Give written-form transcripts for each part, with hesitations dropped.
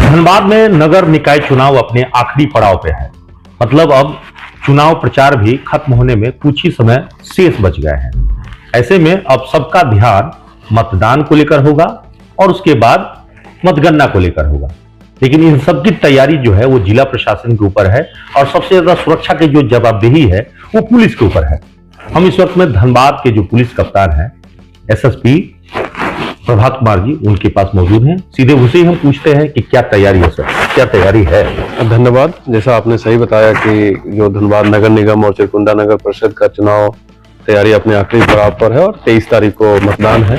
धनबाद में नगर निकाय चुनाव अपने आखिरी पड़ाव पे है। मतलब अब चुनाव प्रचार भी खत्म होने में कुछ ही समय शेष बच गए हैं। ऐसे में अब सबका ध्यान मतदान को लेकर होगा और उसके बाद मतगणना को लेकर होगा। लेकिन इन सब की तैयारी जो है वो जिला प्रशासन के ऊपर है और सबसे ज्यादा सुरक्षा की जो जवाबदेही है वो पुलिस के ऊपर है। हम इस वक्त में धनबाद के जो पुलिस कप्तान हैं एसएसपी प्रभात कुमार जी उनके पास मौजूद हैं। सीधे उसे ही हम पूछते हैं कि क्या तैयारी है सर, क्या तैयारी है। धन्यवाद। जैसा आपने सही बताया कि जो धनबाद नगर निगम और चिरकुंडा नगर परिषद का चुनाव तैयारी अपने आखिरी पड़ाव पर है और 23 तारीख को मतदान है,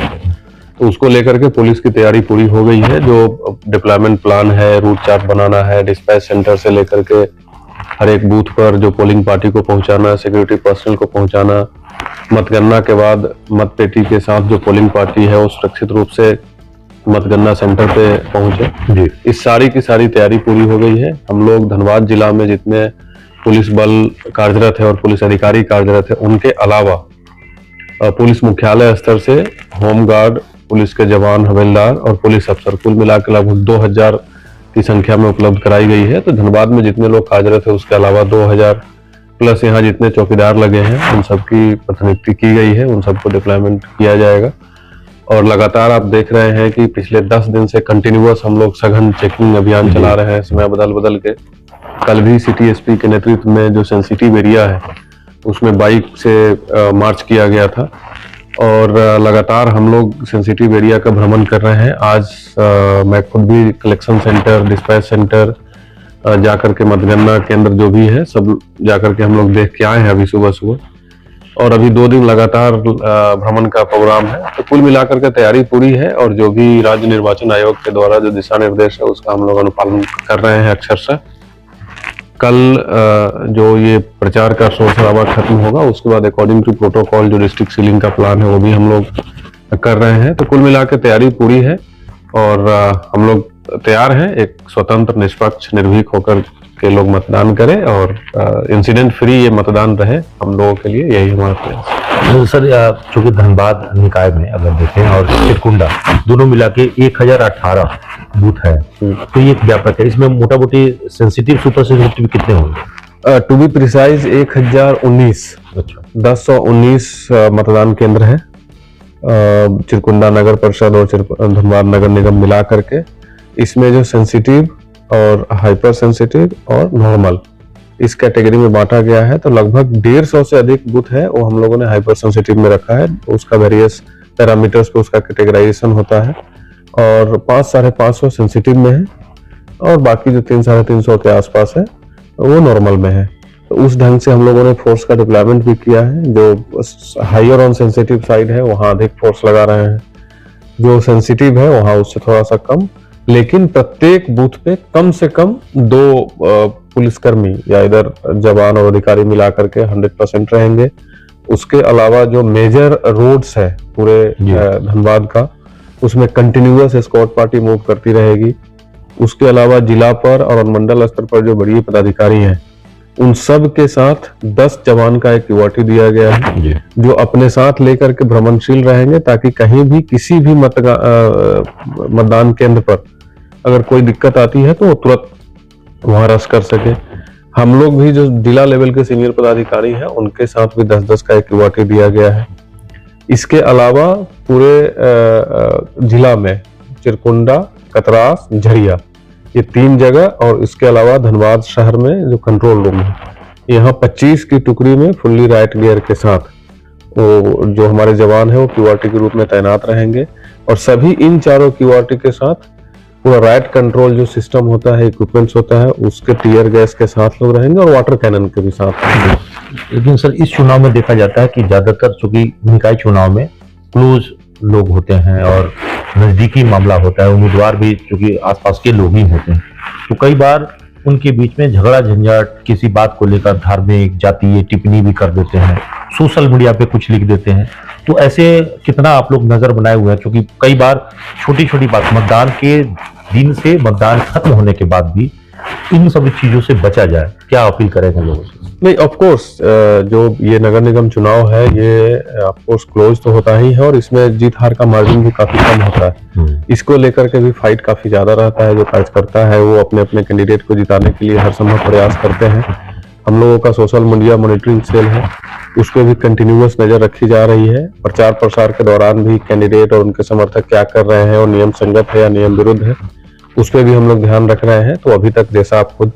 तो उसको लेकर के पुलिस की तैयारी पूरी हो गई है। जो डिप्लॉयमेंट प्लान है, रूट चार्ट बनाना है, डिस्पैच सेंटर से लेकर के हर एक बूथ पर जो पोलिंग पार्टी को पहुंचाना, सिक्योरिटी पर्सनल को पहुंचाना, मतगणना के बाद मतपेटी के साथ जो पोलिंग पार्टी है वो सुरक्षित रूप से मतगणना सेंटर पे पहुंचे जी। इस सारी की सारी तैयारी पूरी हो गई है। हम लोग धनबाद जिला में जितने पुलिस बल कार्यरत है और पुलिस अधिकारी कार्यरत है उनके अलावा पुलिस मुख्यालय स्तर से होमगार्ड, पुलिस के जवान, हवलदार और पुलिस अफसर कुल मिलाकर लगभग 2000 की संख्या में उपलब्ध कराई गई है। तो धनबाद में जितने लोग कार्यरत है उसके अलावा 2000 प्लस यहाँ जितने चौकीदार लगे हैं उन सबकी प्रतिनियुक्ति की गई है, उन सबको डिप्लॉयमेंट किया जाएगा। और लगातार आप देख रहे हैं कि पिछले 10 दिन से कंटिन्यूअस हम लोग सघन चेकिंग अभियान चला रहे हैं, समय बदल बदल के। कल भी सिटी एसपी के नेतृत्व में जो सेंसिटिव एरिया है उसमें बाइक से मार्च किया गया था और लगातार हम लोग सेंसिटिव एरिया का भ्रमण कर रहे हैं। आज मैं खुद भी कलेक्शन सेंटर, डिस्पैच सेंटर जाकर के मतगणना केंद्र जो भी है सब जाकर के हम लोग देख के आए हैं अभी सुबह और अभी 2 दिन लगातार भ्रमण का प्रोग्राम है। तो कुल मिलाकर के तैयारी पूरी है और जो भी राज्य निर्वाचन आयोग के द्वारा जो दिशा निर्देश है उसका हम लोग अनुपालन कर रहे हैं अक्षरशः। कल जो ये प्रचार का शोर शराबा खत्म होगा उसके बाद अकॉर्डिंग टू प्रोटोकॉल जो डिस्ट्रिक्ट सीलिंग का प्लान है वो भी हम लोग कर रहे हैं। तो कुल मिलाकर तैयारी पूरी है और हम लोग तैयार हैं एक स्वतंत्र, निष्पक्ष, निर्भीक होकर के लोग मतदान करें और इंसिडेंट फ्री ये मतदान रहे हम लोगों के लिए, यही हमारा प्रयास है। सर चूंकि धनबाद निकाय में अगर देखें और चिरकुंडा दोनों मिला के 1018 बूथ है तो ये व्यापक है। इसमें मोटा मोटी सेंसिटिव, सुपर सेंसिटिव कितने होंगे? टू बी प्रिसाइज 1019 1019 मतदान केंद्र है चिरकुंडा नगर परिषद और धनबाद नगर निगम मिला करके। इसमें जो सेंसिटिव और हाइपर सेंसिटिव और नॉर्मल इस कैटेगरी में बांटा गया है। तो लगभग 150 से अधिक बूथ है वो हम लोगों ने हाइपर सेंसिटिव में रखा है। उसका वेरियस पैरामीटर्स पे उसका कैटेगराइजेशन होता है और 500-550 सेंसिटिव में है और बाकी जो 300-350 के आसपास है वो नॉर्मल में है। तो उस ढंग से हम लोगों ने फोर्स का डिप्लॉयमेंट भी किया है। जो हाइयर ऑन सेंसिटिव साइड है वहाँ अधिक फोर्स लगा रहे हैं, जो सेंसिटिव है वहाँ उससे थोड़ा सा कम। लेकिन प्रत्येक बूथ पे कम से कम 2 पुलिसकर्मी या इधर जवान और अधिकारी मिलाकर के 100% रहेंगे। उसके अलावा जो मेजर रोड्स है पूरे धनबाद का उसमें कंटिन्यूअस एस्कॉर्ट पार्टी मूव करती रहेगी। उसके अलावा जिला पर और मंडल स्तर पर जो बड़ी पदाधिकारी हैं उन सब के साथ 10 जवान का एक यूआरटी दिया गया है जो अपने साथ लेकर के भ्रमणशील रहेंगे ताकि कहीं भी किसी भी मतदान केंद्र पर अगर कोई दिक्कत आती है तो वो तुरंत वहां रश कर सके। हम लोग भी जो जिला लेवल के सीनियर पदाधिकारी हैं उनके साथ भी 10-10 का एक यूआरटी दिया गया है। इसके अलावा पूरे जिला में चिरकुंडा, कतरास, झरिया ये 3 जगह और इसके अलावा धनबाद शहर में जो कंट्रोल रूम है यहाँ 25 की टुकड़ी में फुल्ली राइट गियर के साथ वो जो हमारे जवान है वो क्यूआरटी के रूप में तैनात रहेंगे और सभी इन चारों क्यूआरटी के साथ पूरा राइट कंट्रोल जो सिस्टम होता है, इक्विपमेंट्स होता है उसके टीयर गैस के साथ लोग रहेंगे और वाटर कैनन के भी साथ। लेकिन सर इस चुनाव में देखा जाता है कि ज्यादातर चूंकि निकाय चुनाव में क्लोज लोग होते हैं और नजदीकी मामला होता है, उम्मीदवार भी चूंकि आसपास के लोग ही होते हैं तो कई बार उनके बीच में झगड़ा झंझट किसी बात को लेकर धार्मिक, जातीय टिप्पणी भी कर देते हैं, सोशल मीडिया पे कुछ लिख देते हैं। तो ऐसे कितना आप लोग नजर बनाए हुए हैं? क्योंकि कई बार छोटी छोटी बात मतदान के दिन से मतदान खत्म होने के बाद भी इन सभी चीजों से बचा जाए, क्या अपील करेंगे लोगों से? नहीं, ऑफ कोर्स जो ये नगर निगम चुनाव है ये ऑफ कोर्स क्लोज तो होता ही है और इसमें जीत हार का मार्जिन भी काफी कम होता है। इसको लेकर के भी फाइट काफी ज्यादा रहता है। जो कार्यकर्ता है वो अपने अपने कैंडिडेट को जिताने के लिए हर संभव प्रयास करते हैं। हम लोगों का सोशल मीडिया मॉनिटरिंग सेल है, उस पर भी कंटिन्यूअस नजर रखी जा रही है। प्रचार प्रसार के दौरान भी कैंडिडेट और उनके समर्थक क्या कर रहे हैं और नियम संगत है या नियम विरुद्ध है, उस पर भी हम लोग ध्यान रख रहे हैं। तो अभी तक जैसा आप खुद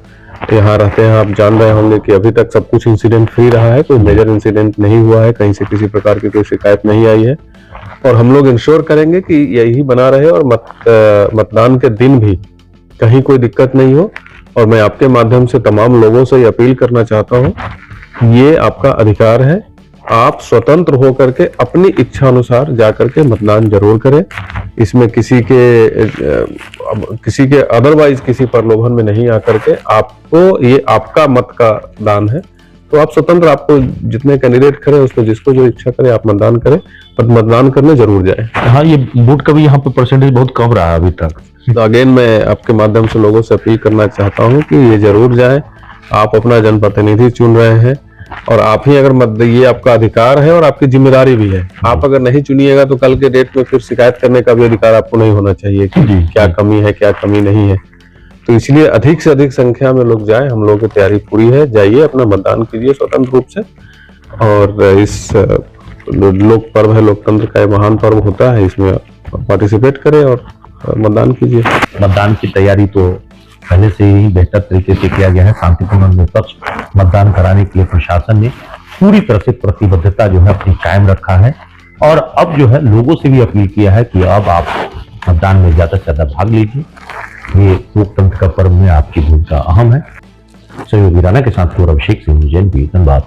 यहाँ रहते हैं आप जान रहे होंगे कि अभी तक सब कुछ इंसिडेंट फ्री रहा है, कोई मेजर इंसिडेंट नहीं हुआ है, कहीं से किसी प्रकार की कोई शिकायत नहीं आई है। और हम लोग इंश्योर करेंगे कि यही बना रहे और मतदान के दिन भी कहीं कोई दिक्कत नहीं हो। और मैं आपके माध्यम से तमाम लोगों से ये अपील करना चाहता हूँ, ये आपका अधिकार है, आप स्वतंत्र होकर के अपनी इच्छा अनुसार जाकर के मतदान जरूर करें। इसमें किसी के अदरवाइज किसी प्रलोभन में नहीं आकर के आपको, ये आपका मत का दान है, तो आप स्वतंत्र, आपको जितने कैंडिडेट खड़े उसमें जिसको जो इच्छा करे आप मतदान करें, पर मतदान करने जरूर जाए। हाँ, ये वोट का भी यहाँ पे परसेंटेज बहुत कम रहा है अभी तक। तो अगेन मैं आपके माध्यम से लोगों से अपील करना चाहता हूँ कि ये जरूर जाए। आप अपना जनप्रतिनिधि चुन रहे हैं और आप ही अगर मत, ये आपका अधिकार है और आपकी जिम्मेदारी भी है। आप अगर नहीं चुनिएगा तो कल के डेट में फिर शिकायत करने का भी अधिकार आपको नहीं होना चाहिए कि क्या कमी है क्या कमी नहीं है। तो इसलिए अधिक से अधिक संख्या में लोग जाएं, हम लोगों की तैयारी पूरी है। जाइए, अपना मतदान कीजिए स्वतंत्र रूप से। और इस लोक पर्व है, लोकतंत्र का महान पर्व होता है, इसमें पार्टिसिपेट करें और मतदान कीजिए। मतदान की तैयारी तो पहले से ही बेहतर तरीके से किया गया है। शांतिपूर्ण निष्पक्ष मतदान कराने के लिए प्रशासन ने पूरी तरह से प्रतिबद्धता जो है अपनी कायम रखा है। और अब जो है लोगों से भी अपील किया है कि अब आप मतदान में ज्यादा से ज्यादा भाग लीजिए। ये लोकतंत्र का पर्व में आपकी भूमिका अहम है। सहयोगी राणा के साथ अभिषेक सिंह, जैन, धन्यवाद।